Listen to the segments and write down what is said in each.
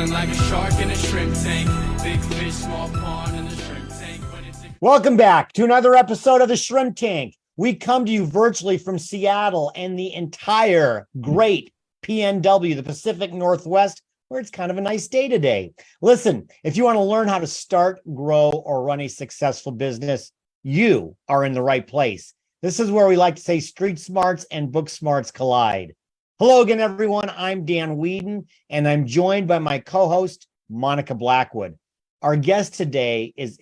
Swimming like a shark in a shrimp tank. Big fish, small pond in the shrimp tank. Welcome back to another episode of the Shrimp Tank. We come to you virtually from Seattle and the entire great PNW, the Pacific Northwest, where it's kind of a nice day today. Listen, if you want to learn how to start, grow, or run a successful business, you are in the right place. This is where we like to say street smarts and book smarts collide. Hello again, everyone. I'm Dan Weedin, and I'm joined by my co-host, Monica Blackwood. Our guest today is,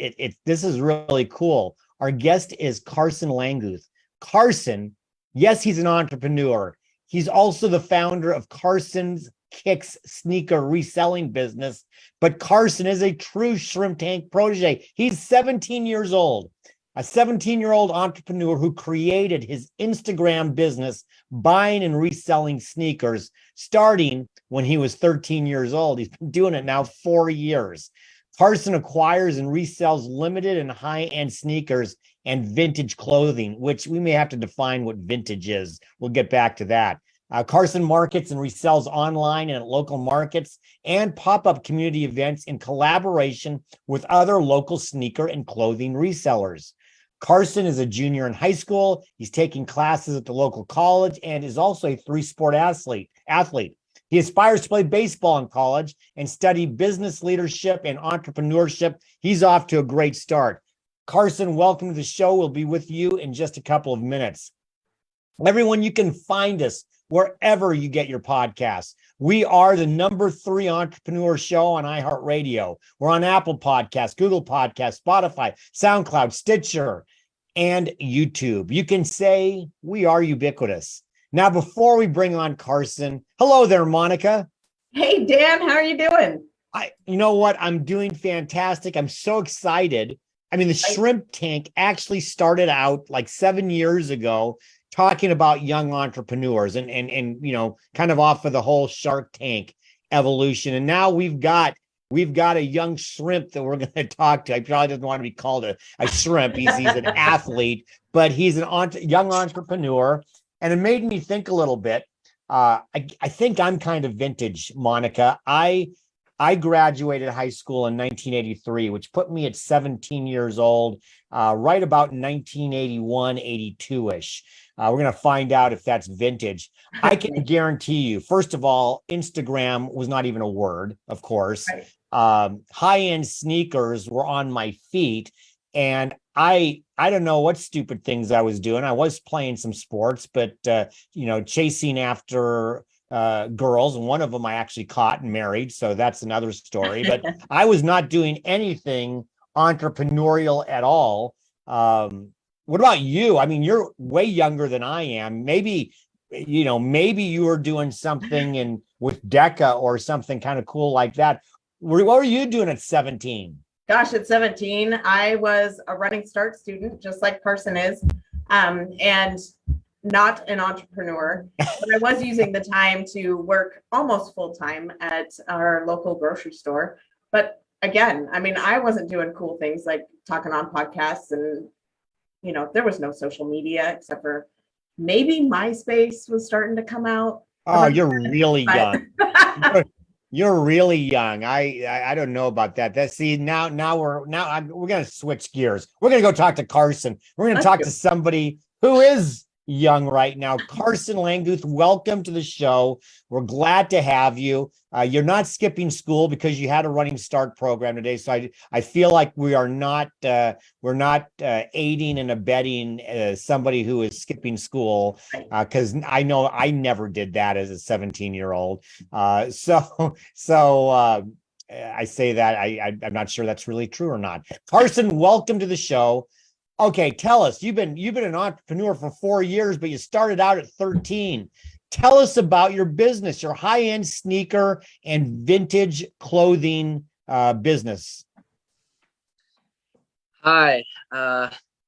this is really cool. Our guest is Carson Langguth. Carson, yes, he's an entrepreneur. He's also the founder of Carson's Kicks sneaker reselling business, but Carson is a true Shrimp Tank protege. He's 17 years old, a 17-year-old entrepreneur who created his Instagram business buying and reselling sneakers, starting when he was 13 years old. He's been doing it now 4 years. Carson acquires and resells limited and high-end sneakers and vintage clothing, which we may have to define what vintage is. We'll get back to that. Carson markets and resells online and at local markets and pop-up community events in collaboration with other local sneaker and clothing resellers. Carson is a junior in high school. He's taking classes at the local college and is also a three-sport athlete. He aspires to play baseball in college and study business leadership and entrepreneurship. He's off to a great start. Carson, welcome to the show. We'll be with you in just a couple of minutes. Everyone, you can find us wherever you get your podcasts. We are the #3 entrepreneur show on iHeartRadio. We're on Apple Podcasts, Google Podcasts, Spotify, SoundCloud, Stitcher, and YouTube. You can say we are ubiquitous. Now, before we bring on Carson, hello there, Monica. Hey, Dan, how are you doing? You know what? I'm doing fantastic. I'm so excited. I mean, the Shrimp Tank actually started out like 7 years ago talking about young entrepreneurs and you know, kind of off of the whole Shark Tank evolution. And now we've got a young shrimp that we're going to talk to. I probably doesn't want to be called a shrimp. He's an athlete, but he's an young entrepreneur. And it made me think a little bit. I think I'm kind of vintage, Monica. I graduated high school in 1983, which put me at 17 years old, right about 1981, 82-ish. We're going to find out if that's vintage. I can guarantee you, first of all, Instagram was not even a word, of course. Right. High-end sneakers were on my feet. And I don't know what stupid things I was doing. I was playing some sports, but, you know, chasing after girls. And one of them I actually caught and married. So that's another story. But I was not doing anything entrepreneurial at all. What about you? I mean, you're way younger than I am. Maybe you were doing something with DECA or something kind of cool like that. What were you doing at 17? Gosh, at 17, I was a Running Start student, just like Carson is, and not an entrepreneur. But I was using the time to work almost full time at our local grocery store. But again, I mean, I wasn't doing cool things like talking on podcasts, and you know, there was no social media except for maybe MySpace was starting to come out. Oh, you're really young. You're really young. I don't know about that. Now we're going to switch gears. We're going to go talk to Carson. We're going to talk to somebody who is young right now. Carson Langguth, welcome to the show. We're glad to have you. You're not skipping school because you had a Running Start program today. So I feel like we're not aiding and abetting somebody who is skipping school, because I know I never did that as a 17-year-old. So I say that I'm not sure that's really true or not. Carson, welcome to the show. Okay, tell us, you've been an entrepreneur for 4 years, but you started out at 13. Tell us about your business, your high-end sneaker and vintage clothing business. Hi,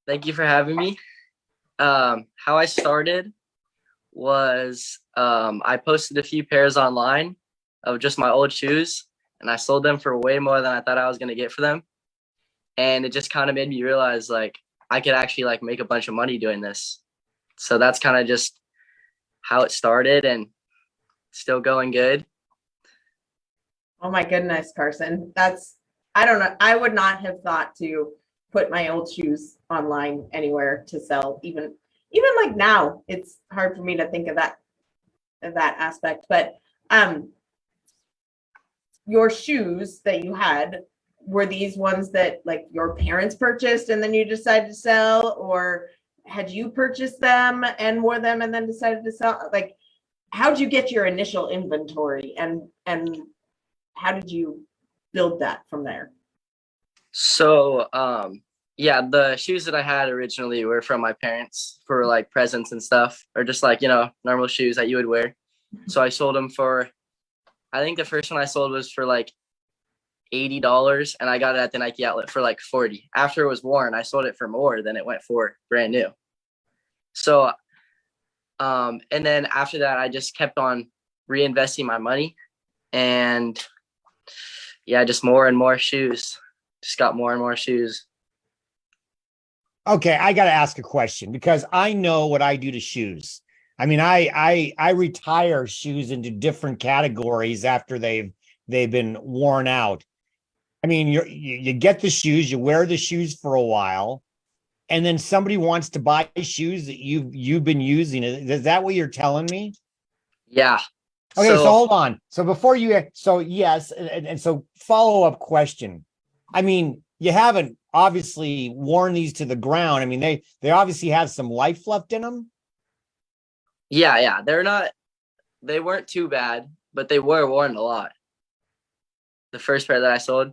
thank you for having me. How I started was I posted a few pairs online of just my old shoes, and I sold them for way more than I thought I was going to get for them. And it just kind of made me realize, like, I could actually like make a bunch of money doing this. So that's kind of just how it started, and still going good. Oh my goodness, Carson. I don't know. I would not have thought to put my old shoes online anywhere to sell. Even like now, it's hard for me to think of that aspect. But your shoes that you had, were these ones that like your parents purchased and then you decided to sell, or had you purchased them and wore them and then decided to sell? Like, how'd you get your initial inventory, and how did you build that from there? So, yeah, the shoes that I had originally were from my parents for like presents and stuff, or just like, normal shoes that you would wear. So I sold them for, I think the first one I sold was for like $80, and I got it at the Nike outlet for like 40. After it was worn, I sold it for more than it went for brand new. So, and then after that, I just kept on reinvesting my money, and yeah, just more and more shoes. Just got more and more shoes. Okay, I got to ask a question because I know what I do to shoes. I mean, I retire shoes into different categories after they've been worn out. I mean, you get the shoes, you wear the shoes for a while, and then somebody wants to buy shoes that you've been using. Is that what you're telling me? Yeah. Okay, so hold on. So yes, and so follow-up question. I mean, you haven't obviously worn these to the ground. I mean, they obviously have some life left in them. Yeah. They weren't too bad, but they were worn a lot. The first pair that I sold.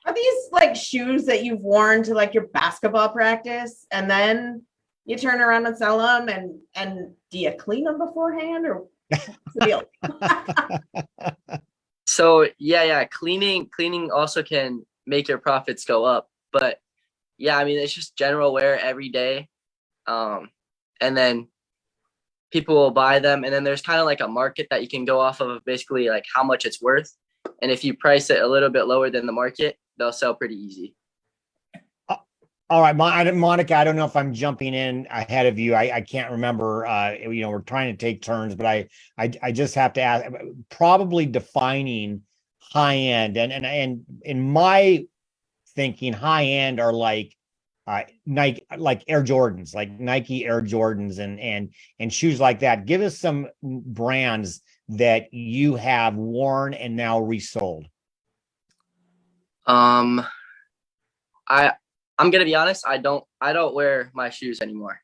Are these like shoes that you've worn to like your basketball practice and then you turn around and sell them, and do you clean them beforehand, or what's the deal? So yeah. Cleaning also can make your profits go up. But yeah, I mean, it's just general wear every day. And then people will buy them. And then there's kind of like a market that you can go off of basically like how much it's worth. And if you price it a little bit lower than the market, they'll sell pretty easy. All right, Monica, I don't know if I'm jumping in ahead of you. I can't remember. We're trying to take turns, but I just have to ask, probably defining high end, and in my thinking, high end are like Nike, like Air Jordans, like Nike Air Jordans, and shoes like that. Give us some brands that you have worn and now resold. I'm gonna be honest. I don't wear my shoes anymore.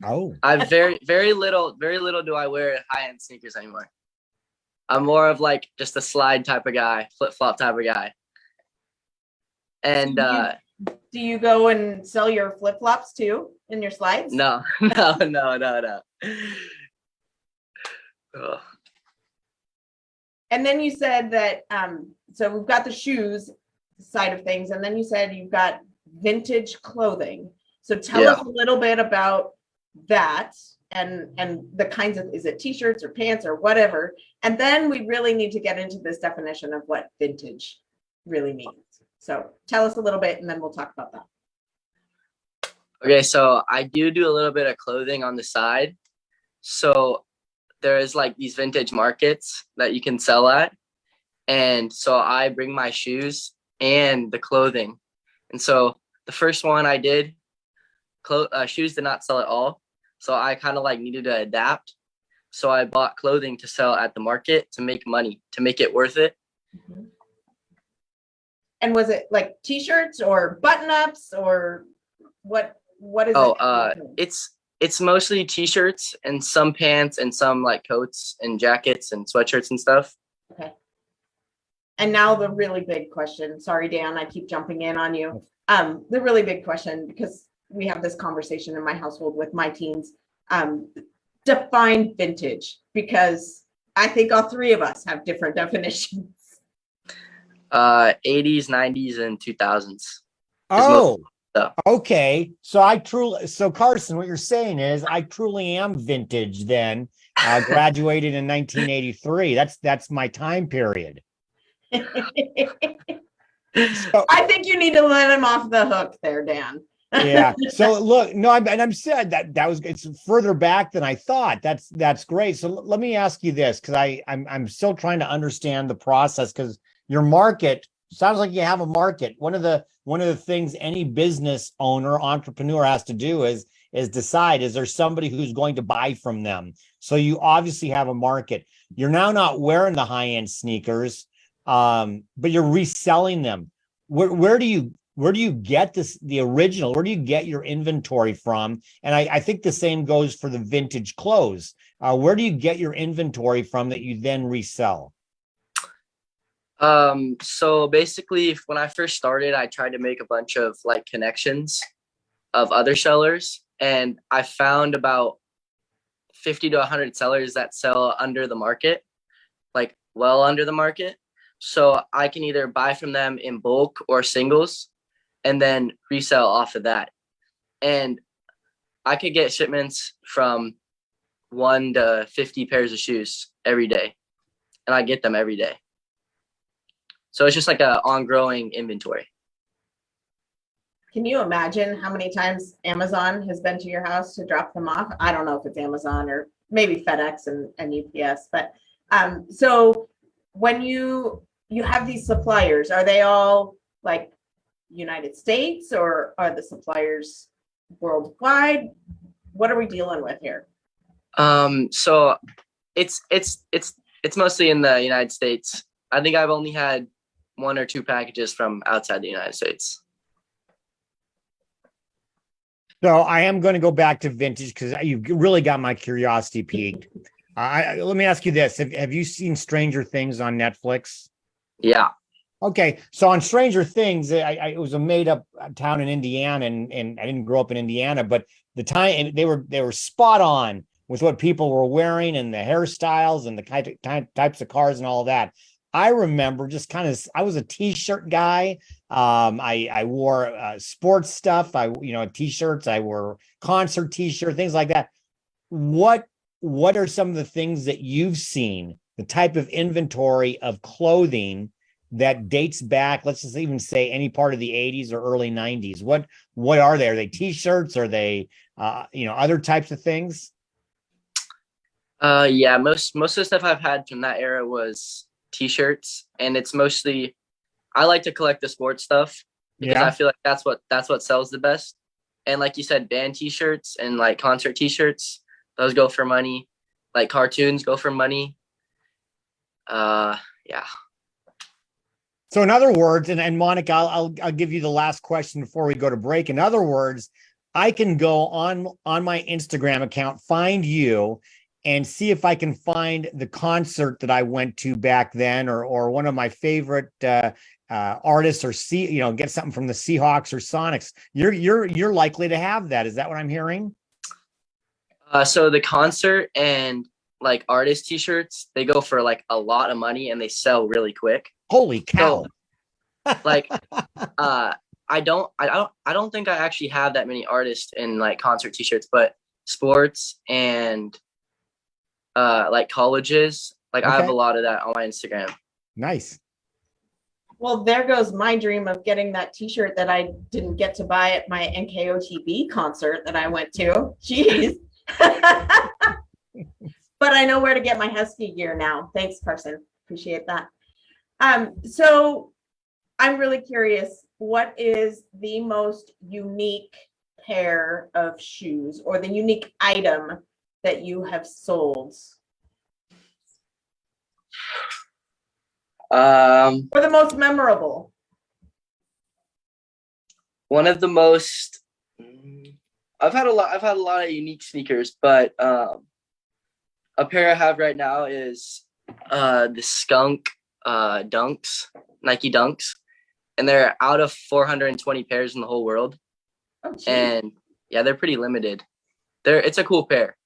Oh, I very little do I wear high-end sneakers anymore. I'm more of like just a slide type of guy, flip-flop type of guy. And do you go and sell your flip-flops too in your slides? No. And then you said that so we've got the shoes side of things, and then you said you've got vintage clothing. So tell us a little bit about that, and the kinds of, is it t-shirts or pants or whatever, and then we really need to get into this definition of what vintage really means. So tell us a little bit, and then we'll talk about that. Okay, so I do a little bit of clothing on the side. So there is like these vintage markets that you can sell at, and so I bring my shoes and the clothing. And so the first one I did, shoes did not sell at all. So I kind of like needed to adapt. So I bought clothing to sell at the market to make money, to make it worth it. Mm-hmm. And was it like t-shirts or button-ups, or what is it? It's mostly t-shirts and some pants and some like coats and jackets and sweatshirts and stuff. Okay. And now the really big question. Sorry, Dan, I keep jumping in on you. The really big question, because we have this conversation in my household with my teens. Define vintage, because I think all three of us have different definitions. 80s, 90s, and 2000s. Oh, okay. So Carson, what you're saying is I truly am vintage then. Graduated in 1983. That's my time period. So, I think you need to let him off the hook there, Dan. Yeah. So look, no, I'm sad that was it's further back than I thought. That's great. So let me ask you this, because I'm still trying to understand the process, because your market sounds like you have a market. One of the things any business owner, entrepreneur has to do is decide, is there somebody who's going to buy from them? So you obviously have a market. You're now not wearing the high-end sneakers, but you're reselling them. Where do you get the original? Where do you get your inventory from? And I think the same goes for the vintage clothes. Where do you get your inventory from that you then resell? So basically when I first started, I tried to make a bunch of like connections of other sellers, and I found about 50 to 100 sellers that sell under the market, like well under the market. So I can either buy from them in bulk or singles and then resell off of that. And I could get shipments from 1 to 50 pairs of shoes every day, and I get them every day. So it's just like a ongoing inventory. Can you imagine how many times Amazon has been to your house to drop them off? I don't know if it's Amazon or maybe FedEx and UPS, but so when you have these suppliers, are they all like United States, or are the suppliers worldwide? What are we dealing with here? So it's mostly in the United States. I think I've only had 1 or 2 packages from outside the United States. So I am going to go back to vintage, because you really got my curiosity piqued. Let me ask you this: have you seen Stranger Things on Netflix? Yeah. Okay, so on Stranger Things, it was a made-up town in Indiana, and I didn't grow up in Indiana, but the time they were spot on with what people were wearing and the hairstyles and the types of cars and all of that. I remember just I was a t-shirt guy. I wore sports stuff. T-shirts. I wore concert t-shirt, things like that. What are some of the things that you've seen, the type of inventory of clothing that dates back, let's just even say any part of the 80s or early 90s? What are they? Are they t-shirts? Are they other types of things? Yeah, most of the stuff I've had from that era was t-shirts, and it's mostly, I like to collect the sports stuff because I feel like that's what sells the best. And like you said, band t-shirts and like concert t-shirts, those go for money. Like cartoons go for money. Yeah. So in other words, and Monica, I'll give you the last question before we go to break. In other words, I can go on my Instagram account, find you, and see if I can find the concert that I went to back then, or one of my favorite artists, or get something from the Seahawks or Sonics. You're likely to have that. Is that what I'm hearing? So the concert and like artist t-shirts, they go for like a lot of money and they sell really quick. Holy cow. So, like I don't think I actually have that many artists in like concert t-shirts, but sports and like colleges, like I have a lot of that on my Instagram. Nice. Well, there goes my dream of getting that t-shirt that I didn't get to buy at my NKOTB concert that I went to. Jeez. But I know where to get my Husky gear now. Thanks, Carson. Appreciate that. So I'm really curious, what is the most unique pair of shoes or the unique item that you have sold? Or the most memorable? One of the most, I've had a lot of unique sneakers, but a pair I have right now is the Skunk Dunks, Nike Dunks, and they're out of 420 pairs in the whole world. Oh, geez. And yeah, they're pretty limited. It's a cool pair.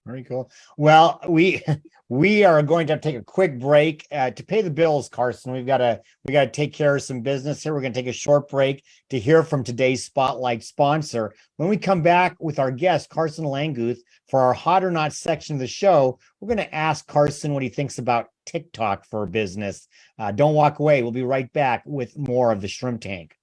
Very cool. Well, we are going to take a quick break to pay the bills, Carson. We got to take care of some business here. We're going to take a short break to hear from today's spotlight sponsor. When we come back with our guest, Carson Langguth, for our Hot or Not section of the show, we're going to ask Carson what he thinks about TikTok for business. Don't walk away. We'll be right back with more of the Shrimp Tank.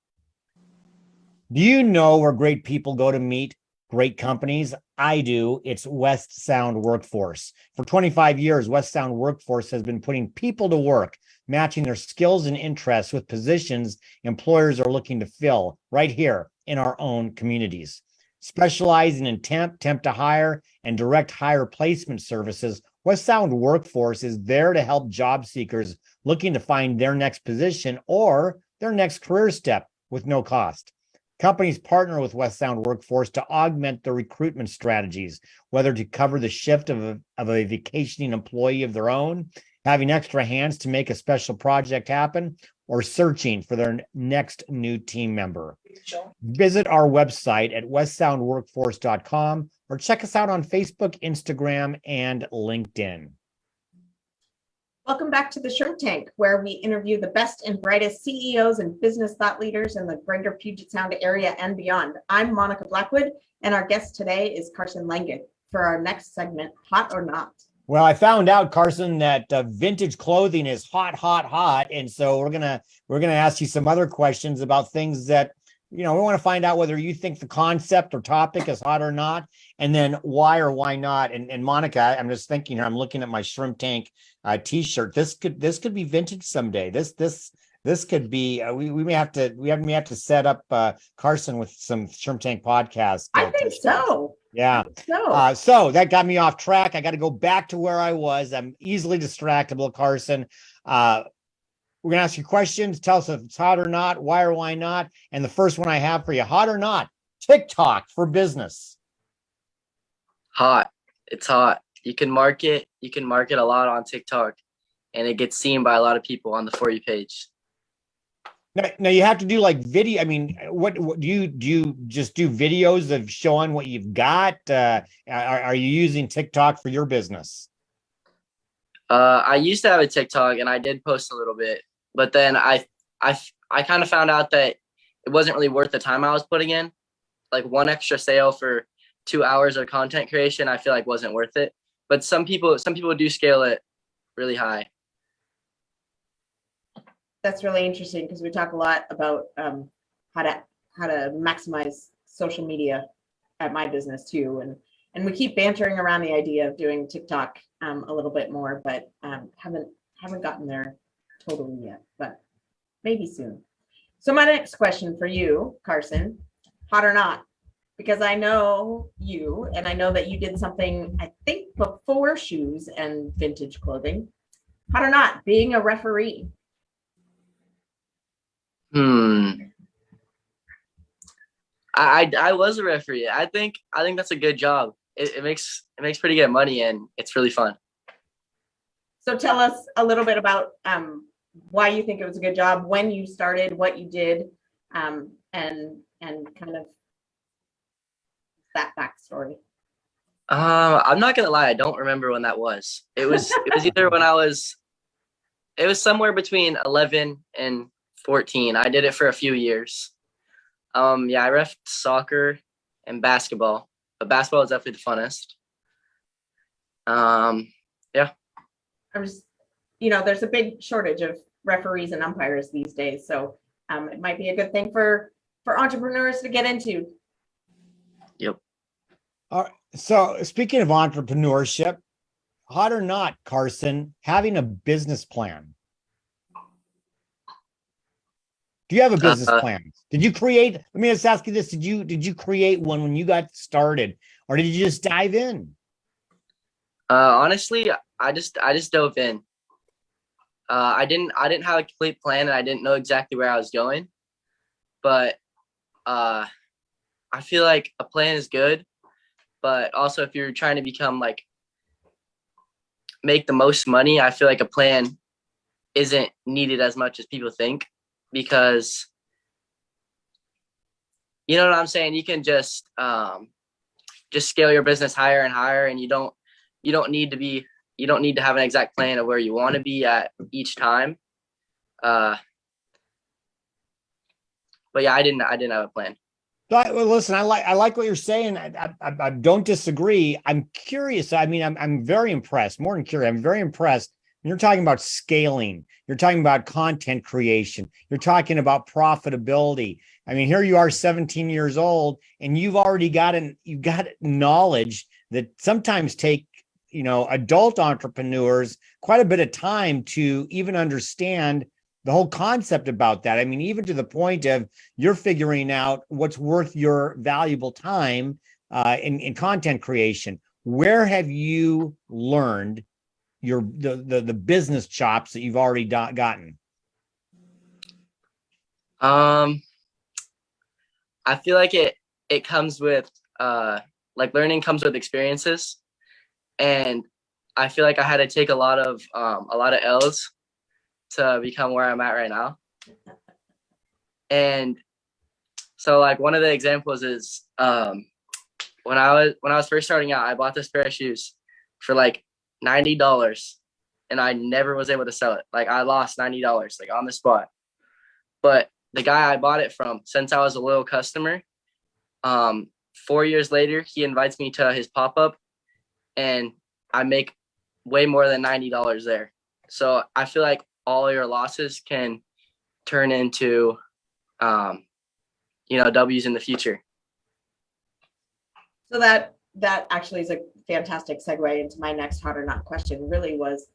Do you know where great people go to meet great companies? I do. It's West Sound Workforce. For 25 years, West Sound Workforce has been putting people to work, matching their skills and interests with positions employers are looking to fill right here in our own communities. Specializing in temp to hire, and direct hire placement services, West Sound Workforce is there to help job seekers looking to find their next position or their next career step with no cost. Companies partner with West Sound Workforce to augment their recruitment strategies, whether to cover the shift of a vacationing employee of their own, having extra hands to make a special project happen, or searching for their next new team member. Visit our website at westsoundworkforce.com or check us out on Facebook, Instagram, and LinkedIn. Welcome back to the Shrimp Tank, where we interview the best and brightest CEOs and business thought leaders in the greater Puget Sound area and beyond. I'm Monica Blackwood, and our guest today is Carson Langguth for our next segment, Hot or Not. Well, I found out, Carson, that vintage clothing is hot, and so we're gonna ask you some other questions about things that we want to find out whether you think the concept or topic is hot or not, and then why or why not. And Monica, I'm just thinking here. I'm looking at my Shrimp Tank T-shirt. This could be vintage someday. This could be. We may have to set up Carson with some Shrimp Tank podcast. I think so. Yeah. So that got me off track. I got to go back to where I was. I'm easily distractible, Carson. We're going to ask you questions. Tell us if it's hot or not, why or why not. And the first one I have for you, hot or not, TikTok for business. Hot. It's hot. You can market a lot on TikTok, and it gets seen by a lot of people on the For You page. Now you have to do like video. I mean, what do you just do videos of showing what you've got? Are you using TikTok for your business? I used to have a TikTok, and I did post a little bit, but then I kind of found out that it wasn't really worth the time I was putting in. Like one extra sale for 2 hours of content creation, I feel like wasn't worth it. But some people do scale it really high. That's really interesting because we talk a lot about how to maximize social media at my business too, and we keep bantering around the idea of doing TikTok a little bit more, but haven't gotten there totally yet, but maybe soon. So my next question for you, Carson, hot or not? Because I know you, and I know that you did something, I think, before shoes and vintage clothing. Hot or not, being a referee? I was a referee. I think that's a good job. It makes pretty good money, and it's really fun. So tell us a little bit about why you think it was a good job, when you started, what you did, and kind of that backstory. I'm not gonna lie, I don't remember when that was. It was either when it was somewhere between 11 and 14. I did it for a few years. I ref soccer and basketball, but basketball is definitely the funnest. Yeah. I'm just, there's a big shortage of referees and umpires these days, so it might be a good thing for entrepreneurs to get into. Yep. All right. So speaking of entrepreneurship, hot or not, Carson, having a business plan. Do you have a business plan? Did you create? Let me just ask you this: Did you create one when you got started, or did you just dive in? Honestly, I just dove in. I didn't have a complete plan, and I didn't know exactly where I was going. But I feel like a plan is good, but also if you're trying to become make the most money, I feel like a plan isn't needed as much as people think. Because you know what I'm saying? You can just scale your business higher and higher, and you don't need to have an exact plan of where you want to be at each time. But yeah, I didn't have a plan. Well, listen, I like what you're saying. I don't disagree. I'm curious. I mean, I'm very impressed. More than curious, I'm very impressed. You're talking about scaling. You're talking about content creation. You're talking about profitability. I mean, here you are 17 years old and you've already you've got knowledge that sometimes take, adult entrepreneurs quite a bit of time to even understand the whole concept about that. I mean, even to the point of you're figuring out what's worth your valuable time in content creation. Where have you learned the business chops that you've already gotten? I feel like it comes with like learning comes with experiences, and I feel like I had to take a lot of L's to become where I'm at right now. And so like one of the examples is when I was first starting out, I bought this pair of shoes for like $90 and I never was able to sell it. Like I lost $90 like on the spot. But the guy I bought it from, since I was a little customer, 4 years later, he invites me to his pop-up and I make way more than $90 there. So I feel like all your losses can turn into, W's in the future. So that actually is a fantastic segue into my next hot or not question. Really was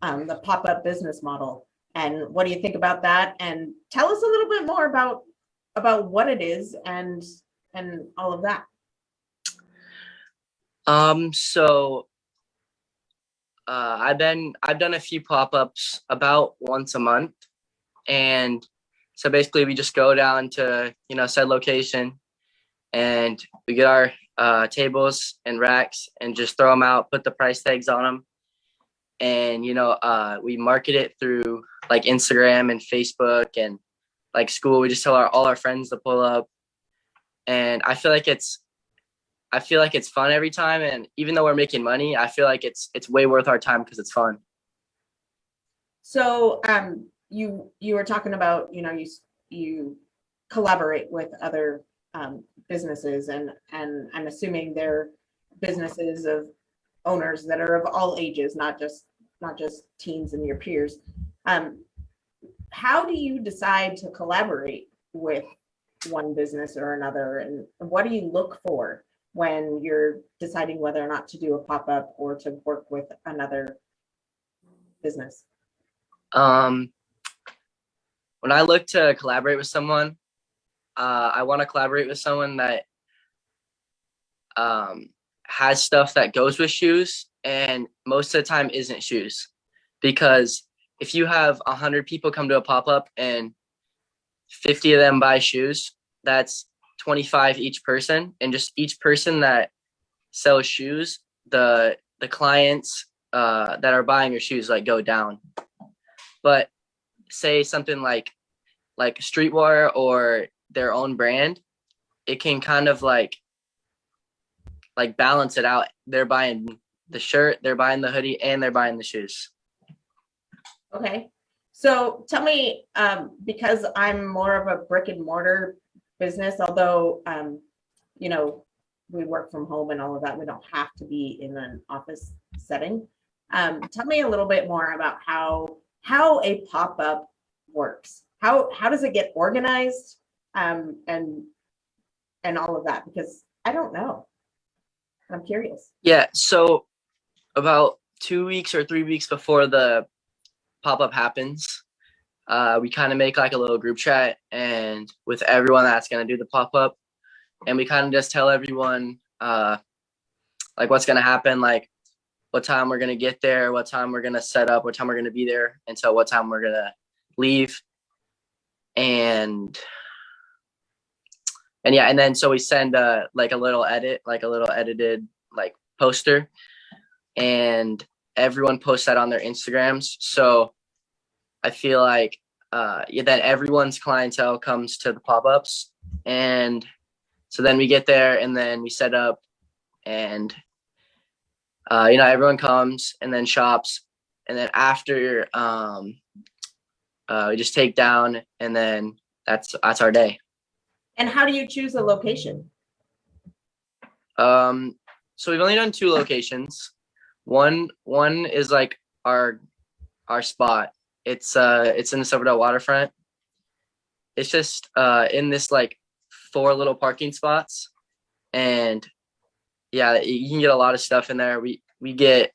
the pop-up business model, and what do you think about that? And tell us a little bit more about what it is and all of that. I've done a few pop-ups about once a month, and so basically we just go down to said location and we get our tables and racks and just throw them out, put the price tags on them, and we market it through like Instagram and Facebook, and like school we just tell all our friends to pull up, and I feel like it's fun every time. And even though we're making money, I feel like it's way worth our time because it's fun. So you were talking about, you collaborate with other businesses, and I'm assuming they're businesses of owners that are of all ages, not just teens and your peers. How do you decide to collaborate with one business or another, and what do you look for when you're deciding whether or not to do a pop-up or to work with another business? When I look to collaborate with someone, I want to collaborate with someone that has stuff that goes with shoes and most of the time isn't shoes. Because if you have 100 people come to a pop-up and 50 of them buy shoes, that's 25 each person. And just each person that sells shoes, the clients that are buying your shoes like go down. But say something like streetwear or their own brand, it can kind of like balance it out. They're buying the shirt, they're buying the hoodie, and they're buying the shoes. Okay. So tell me, because I'm more of a brick and mortar business, although, we work from home and all of that, we don't have to be in an office setting. Tell me a little bit more about how a pop-up works. How does it get organized? And all of that, because I don't know. I'm curious. Yeah. So about 2 weeks or 3 weeks before the pop-up happens, we kind of make like a little group chat and with everyone that's going to do the pop-up, and we kind of just tell everyone like what's going to happen, like what time we're going to get there, what time we're going to set up, what time we're going to be there, until what time we're going to leave. And yeah, and then so we send like a little edited like poster, and everyone posts that on their Instagrams. So I feel like then everyone's clientele comes to the pop-ups, and so then we get there and then we set up, and everyone comes and then shops, and then after we just take down, and then that's our day. And how do you choose a location? So we've only done 2 locations. One is like our our spot. It's in the Silverdale waterfront. It's just in this like 4 little parking spots, and yeah, you can get a lot of stuff in there. We get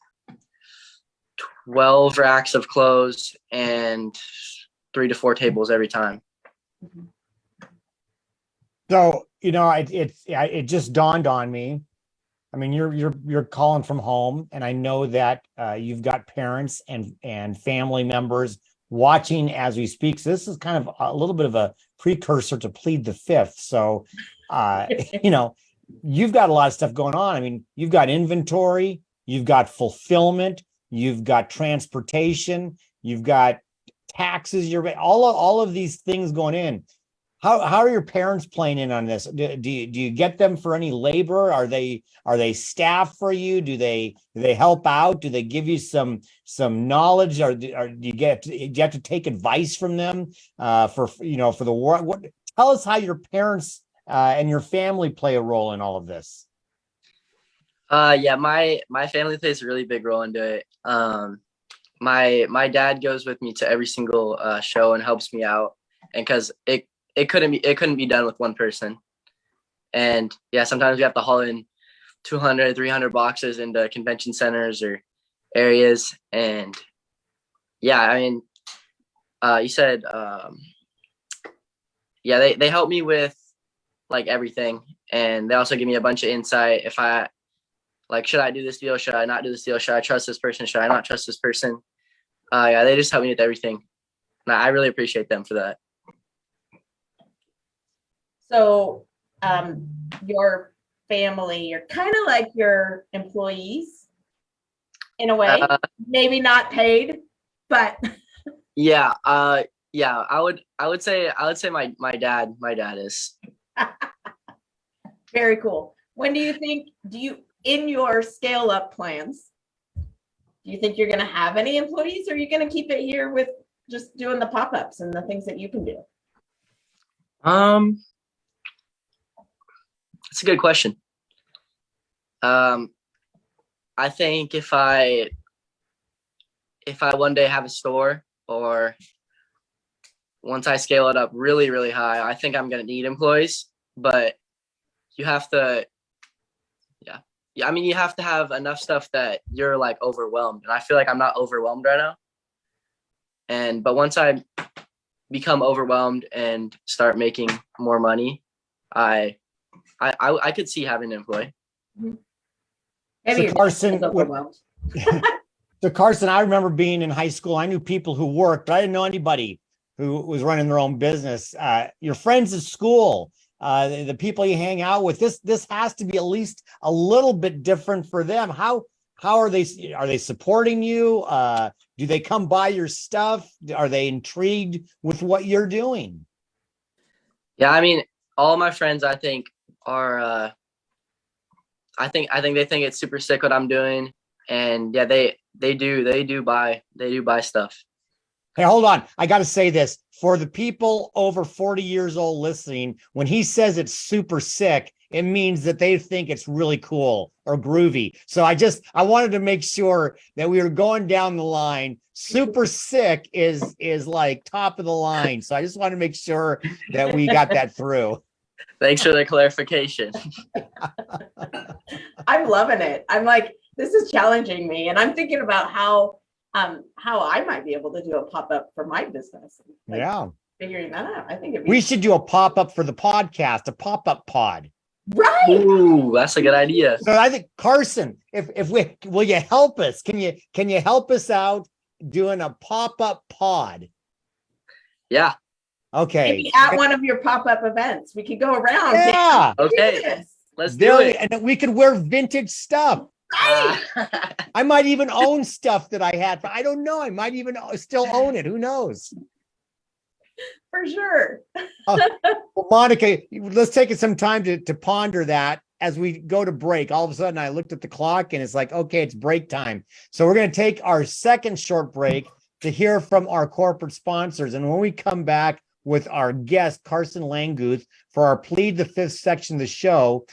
12 racks of clothes and 3 to 4 tables every time. So, it just dawned on me. I mean, you're calling from home, and I know that you've got parents and family members watching as we speak. So this is kind of a little bit of a precursor to Plead the Fifth. So, you've got a lot of stuff going on. I mean, you've got inventory, you've got fulfillment, you've got transportation, you've got taxes. You're all of these things going in. How are your parents playing in on this? Do you get them for any labor? Are they staff for you? Do they help out? Do they give you some knowledge? Or do you have to take advice from them for the war? Tell us how your parents and your family play a role in all of this. Yeah, my family plays a really big role into it. My dad goes with me to every single show and helps me out, and because it couldn't be done with one person. And yeah, sometimes we have to haul in 200, 300 boxes into convention centers or areas. And yeah, I mean, you said, yeah, they help me with like everything. And they also give me a bunch of insight. If I like, should I do this deal? Should I not do this deal? Should I trust this person? Should I not trust this person? Yeah, they just help me with everything. And I really appreciate them for that. So your family, you're kind of like your employees in a way, maybe not paid, but yeah, I would say my dad is. very cool. When do you think, in your scale up plans, do you think you're going to have any employees, or are you going to keep it here with just doing the pop-ups and the things that you can do? That's a good question. I think if I one day have a store, or once I scale it up really, really high, I think I'm going to need employees, but you have to, I mean, you have to have enough stuff that you're like overwhelmed. And I feel like I'm not overwhelmed right now. But once I become overwhelmed and start making more money, I could see having an employee. Maybe So Carson, overwhelmed. So Carson, I remember being in high school. I knew people who worked, but I didn't know anybody who was running their own business. Your friends at school, the people you hang out with, this has to be at least a little bit different for them. How are they supporting you? Do they come buy your stuff? Are they intrigued with what you're doing? Yeah, I mean, all my friends, I think, are I think they think it's super sick what I'm doing, and yeah, they do buy stuff. Hey, hold on. I got to say this for the people over 40 years old listening. When he says it's super sick, it means that they think it's really cool or groovy. So I wanted to make sure that we were going down the line. Super sick is like top of the line. So I just wanted to make sure that we got that through. Thanks for the clarification. I'm loving it. I'm like, this is challenging me, and I'm thinking about how I might be able to do a pop-up for my business. Like, yeah. Figuring that out. I think we should do a pop-up for the podcast, a pop-up pod. Right. Ooh, that's a good idea. So I think Carson, will you help us? Can you help us out doing a pop-up pod? Yeah. Okay. Maybe at one of your pop-up events, we could go around. Yeah. Okay. Let's do it. And we could wear vintage stuff. Right. I might even own stuff that I had. I don't know. I might even still own it. Who knows? For sure. Well, Monica, let's take some time to ponder that as we go to break. All of a sudden, I looked at the clock and it's like, okay, it's break time. So we're going to take our second short break to hear from our corporate sponsors. And when we come back, with our guest, Carson Langguth, for our Plead the Fifth section of the show.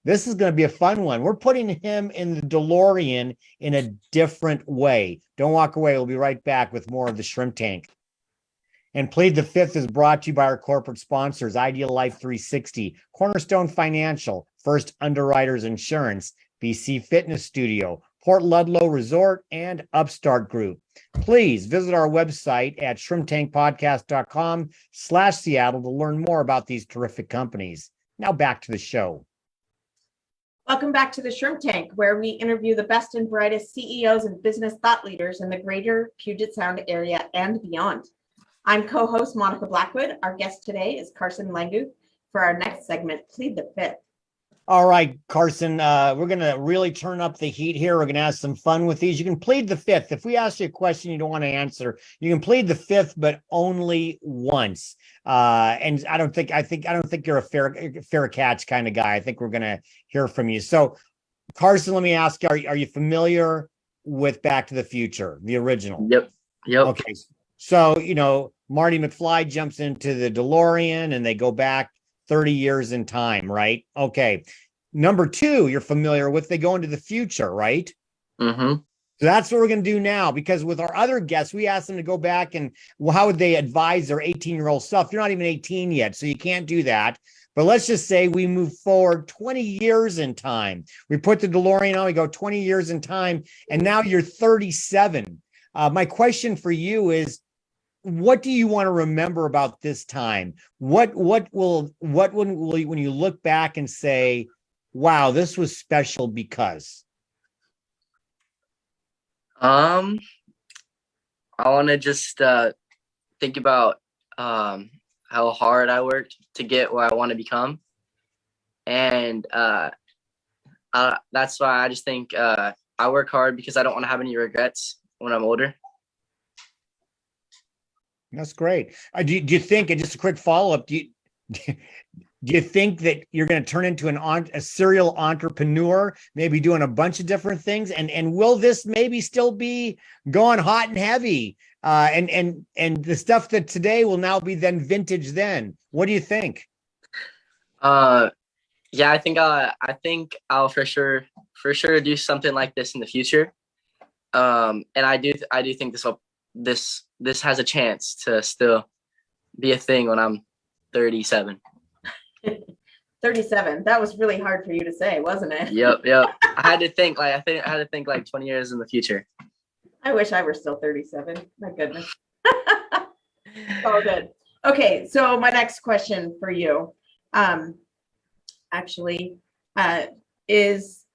This is going to be a fun one. We're putting him in the DeLorean in a different way. Don't walk away. We'll be right back with more of the Shrimp Tank. And Plead the Fifth is brought to you by our corporate sponsors, Ideal Life 360, Cornerstone Financial, First Underwriters Insurance, BC Fitness Studio, Port Ludlow Resort, and Upstart Group. Please visit our website at shrimptankpodcast.com/Seattle to learn more about these terrific companies. Now back to the show. Welcome back to the Shrimp Tank, where we interview the best and brightest CEOs and business thought leaders in the greater Puget Sound area and beyond. I'm co-host Monica Blackwood. Our guest today is Carson Langguth for our next segment, Plead the Fifth. All right, Carson, we're going to really turn up the heat here. We're going to have some fun with these. You can plead the fifth. If we ask you a question you don't want to answer, you can plead the fifth, but only once. And I don't think you're a fair catch kind of guy. I think we're going to hear from you. So, Carson, let me ask you, are you familiar with Back to the Future, the original? Yep. Okay. So, Marty McFly jumps into the DeLorean and they go back 30 years in time, right? Okay. Number two, you're familiar with, they go into the future, right? Mm-hmm. So that's what we're going to do now, because with our other guests, we asked them to go back and, well, how would they advise their 18-year-old self? You're not even 18 yet, so you can't do that. But let's just say we move forward 20 years in time. We put the DeLorean on, we go 20 years in time, and now you're 37. My question for you is, what do you want to remember about this time? When you look back and say, wow, this was special because? I want to just think about how hard I worked to get where I want to become. And that's why I just think I work hard because I don't want to have any regrets when I'm older. That's great. Do you think, and just a quick follow-up, do you think that you're going to turn into a serial entrepreneur, maybe doing a bunch of different things? And will this maybe still be going hot and heavy? And the stuff that today will now be then vintage then? What do you think? Yeah, I think I'll for sure do something like this in the future. And I do think this has a chance to still be a thing when I'm 37. 37. That was really hard for you to say, wasn't it? Yep. I had to think like 20 years in the future. I wish I were still 37. My goodness. All good. Okay, so my next question for you, is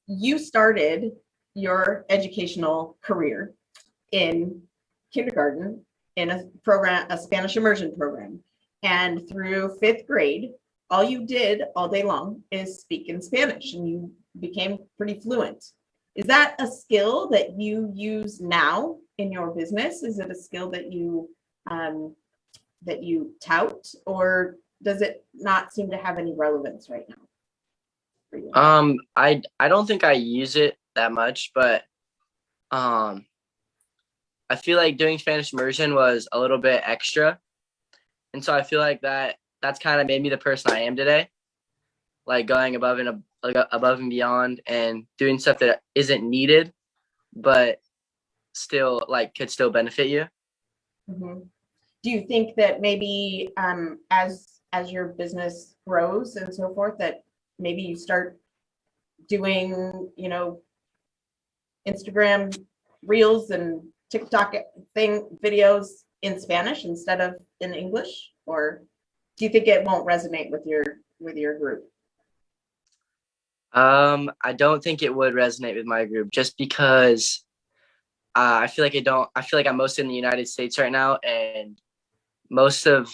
you started your educational career in kindergarten in a Spanish immersion program. And through fifth grade, all you did all day long is speak in Spanish, and you became pretty fluent. Is that a skill that you use now in your business? Is it a skill that you tout, or does it not seem to have any relevance right now for you? I don't think I use it that much, but I feel like doing Spanish immersion was a little bit extra. And so I feel like that's kind of made me the person I am today, like going above and beyond and doing stuff that isn't needed, but still could still benefit you. Mm-hmm. Do you think that maybe as your business grows and so forth, that maybe you start doing, Instagram reels and TikTok videos in Spanish instead of in English? Or do you think it won't resonate with your group? I don't think it would resonate with my group, just because I feel like I'm mostly in the United States right now, and most of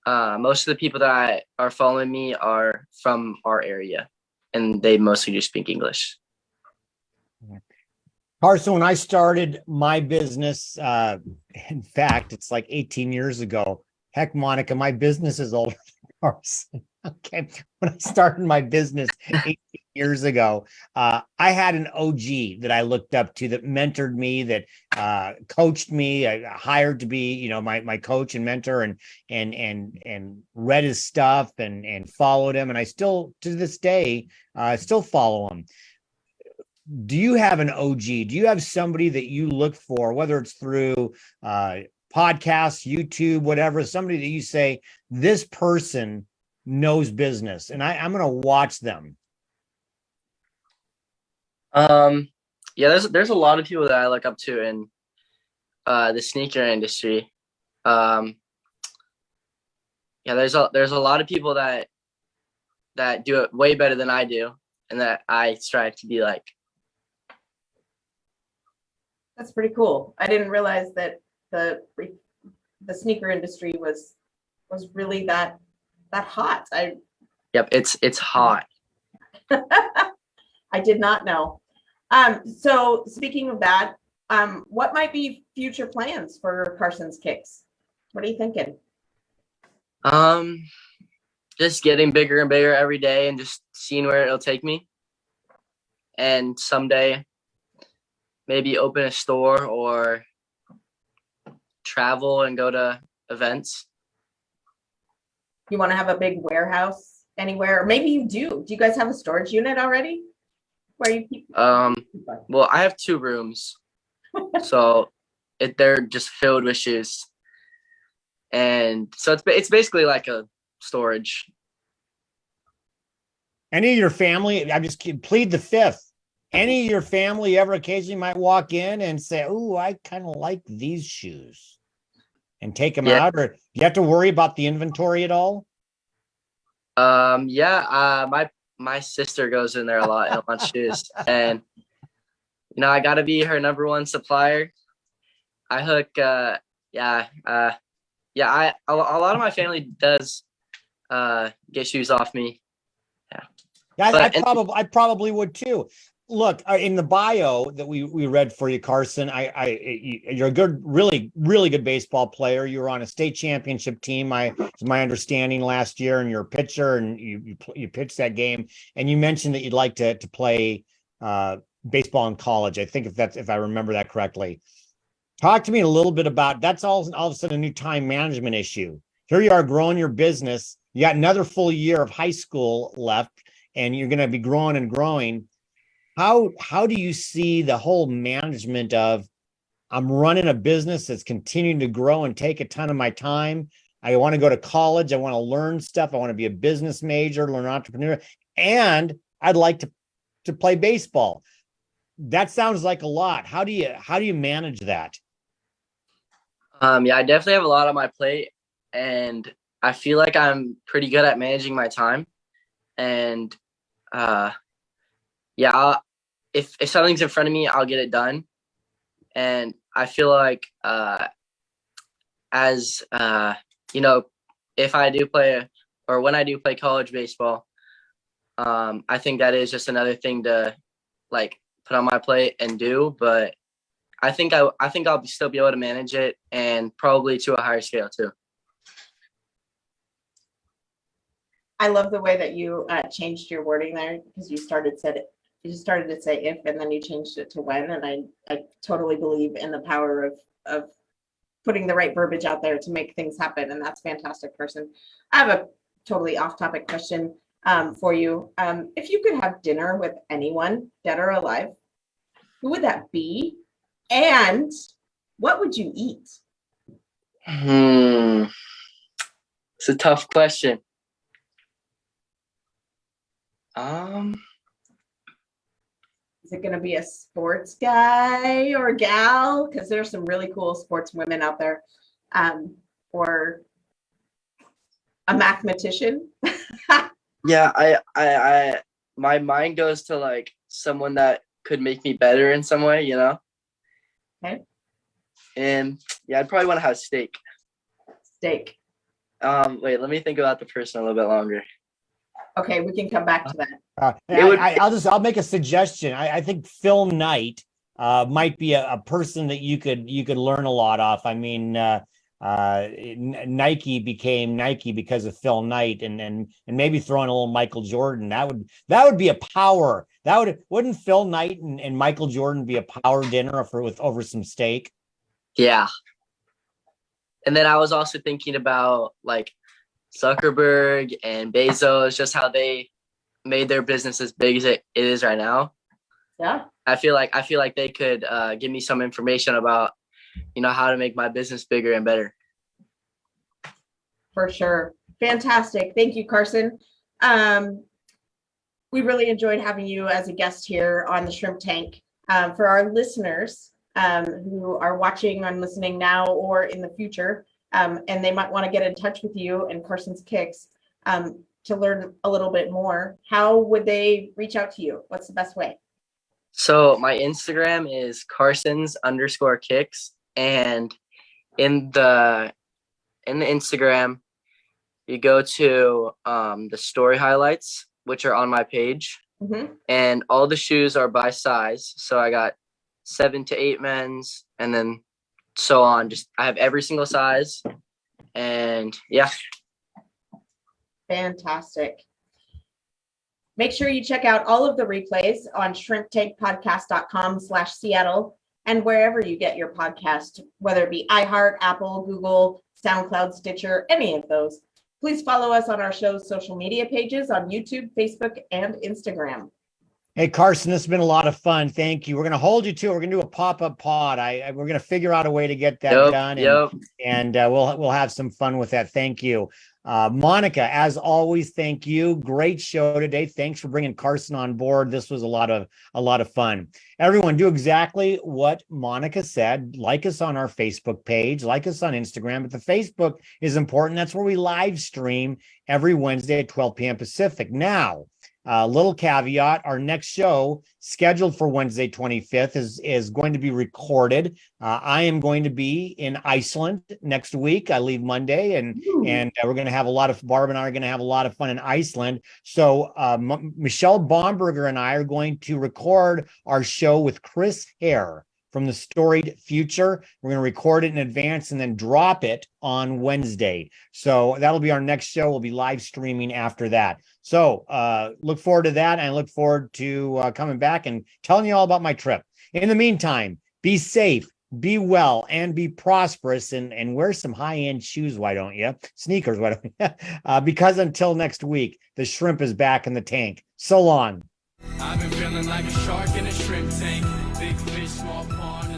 the people that are following me are from our area, and they mostly just speak English. Carson, when I started my business, in fact, it's like 18 years ago. Heck, Monica, my business is older than Carson. Okay. When I started my business 18 years ago, I had an OG that I looked up to, that mentored me, that coached me, I hired to be, my coach and mentor, and read his stuff and followed him. And I still, to this day, still follow him. Do you have an OG? Do you have somebody that you look for, whether it's through podcasts, YouTube, whatever, somebody that you say, this person knows business and I'm going to watch them? There's a lot of people that I look up to in the sneaker industry. There's a lot of people that do it way better than I do, and that I strive to be like. That's pretty cool. I didn't realize that the sneaker industry was really that hot. Yep, it's hot. I did not know. So speaking of that, what might be future plans for Carson's Kicks? What are you thinking? Just getting bigger and bigger every day, and just seeing where it'll take me. And someday, maybe open a store or travel and go to events. You want to have a big warehouse anywhere? Or maybe you do. Do you guys have a storage unit already? Where you keep? Well, I have 2 rooms, so they're just filled with shoes, and so it's basically like a storage. Any of your family, I'm just kidding, plead the fifth. Any of your family ever occasionally might walk in and say, "Oh, I kind of like these shoes," and take them out? Or do you have to worry about the inventory at all? My sister goes in there a lot and wants shoes, and I got to be her number one supplier. I hook, a lot of my family does get shoes off me. Yeah, I probably would too. Look, in the bio that we read for you, Carson, you're a good, really, really good baseball player. You were on a state championship team, it's my understanding, last year, and you're a pitcher, and you pitched that game. And you mentioned that you'd like to play baseball in college. I think if I remember that correctly. Talk to me a little bit about that's all of a sudden a new time management issue. Here you are growing your business. You got another full year of high school left, and you're going to be growing and growing. How do you see the whole management of, I'm running a business that's continuing to grow and take a ton of my time. I want to go to college. I want to learn stuff. I want to be a business major, learn entrepreneur, and I'd like to play baseball. That sounds like a lot. How do you manage that? I definitely have a lot on my plate, and I feel like I'm pretty good at managing my time. And if something's in front of me, I'll get it done. And I feel like if I do play, or when I do play college baseball, I think that is just another thing to like put on my plate and do. But I think I'll still be able to manage it, and probably to a higher scale too. I love the way that you changed your wording there, because you started to say if, and then you changed it to when. And I totally believe in the power of putting the right verbiage out there to make things happen. And that's fantastic, Carson. I have a totally off topic question for you. If you could have dinner with anyone, dead or alive, who would that be? And what would you eat? It's a tough question. Is it going to be a sports guy or gal? Because there's some really cool sports women out there. Or a mathematician. Yeah, I my mind goes to like someone that could make me better in some way, Okay. And yeah, I'd probably want to have steak. Steak. Wait, let me think about the person a little bit longer. Okay, we can come back to that. I'll make a suggestion. I think Phil Knight might be a person that you could learn a lot off. I mean, Nike became Nike because of Phil Knight, and maybe throwing a little Michael Jordan. That would be a power. Wouldn't Phil Knight and Michael Jordan be a power dinner over some steak? Yeah. And then I was also thinking about like Zuckerberg and Bezos, just how they made their business as big as it is right now. Yeah. I feel like they could give me some information about, how to make my business bigger and better. For sure. Fantastic. Thank you, Carson. We really enjoyed having you as a guest here on the Shrimp Tank. For our listeners who are watching and listening now or in the future, and they might want to get in touch with you and Carson's Kicks to learn a little bit more, how would they reach out to you? What's the best way? So my Instagram is Carsons_kicks, and in the Instagram, you go to the story highlights, which are on my page, and all the shoes are by size. So I got 7 to 8 men's, and then so on. I have every single size, and yeah. Fantastic. Make sure you check out all of the replays on shrimptankpodcast.com/Seattle and wherever you get your podcast, whether it be iHeart, Apple, Google, SoundCloud, Stitcher, any of those. Please follow us on our show's social media pages on YouTube, Facebook, and Instagram. Hey, Carson, this has been a lot of fun. Thank you. We're going to hold you to it. We're going to do a pop-up pod. We're going to figure out a way to get that done. And we'll have some fun with that. Thank you. Monica, as always, thank you. Great show today. Thanks for bringing Carson on board. This was a lot of fun. Everyone, do exactly what Monica said. Like us on our Facebook page, like us on Instagram, but the Facebook is important. That's where we live stream every Wednesday at 12 p.m. Pacific. Now, little caveat, our next show scheduled for Wednesday 25th is going to be recorded. I am going to be in Iceland next week. I leave Monday, and we're going to have Barb and I are going to have a lot of fun in Iceland. So Michelle Baumberger and I are going to record our show with Chris Hare from the Storied Future. We're going to record it in advance and then drop it on Wednesday. So that'll be our next show. We'll be live streaming after that. So look forward to that, and I look forward to coming back and telling you all about my trip. In the meantime, be safe, be well, and be prosperous, and wear some high-end shoes, why don't you? Sneakers, why don't you? Because until next week, the shrimp is back in the tank. So long. I've been feeling like a shark in a shrimp tank. Big fish, small pond.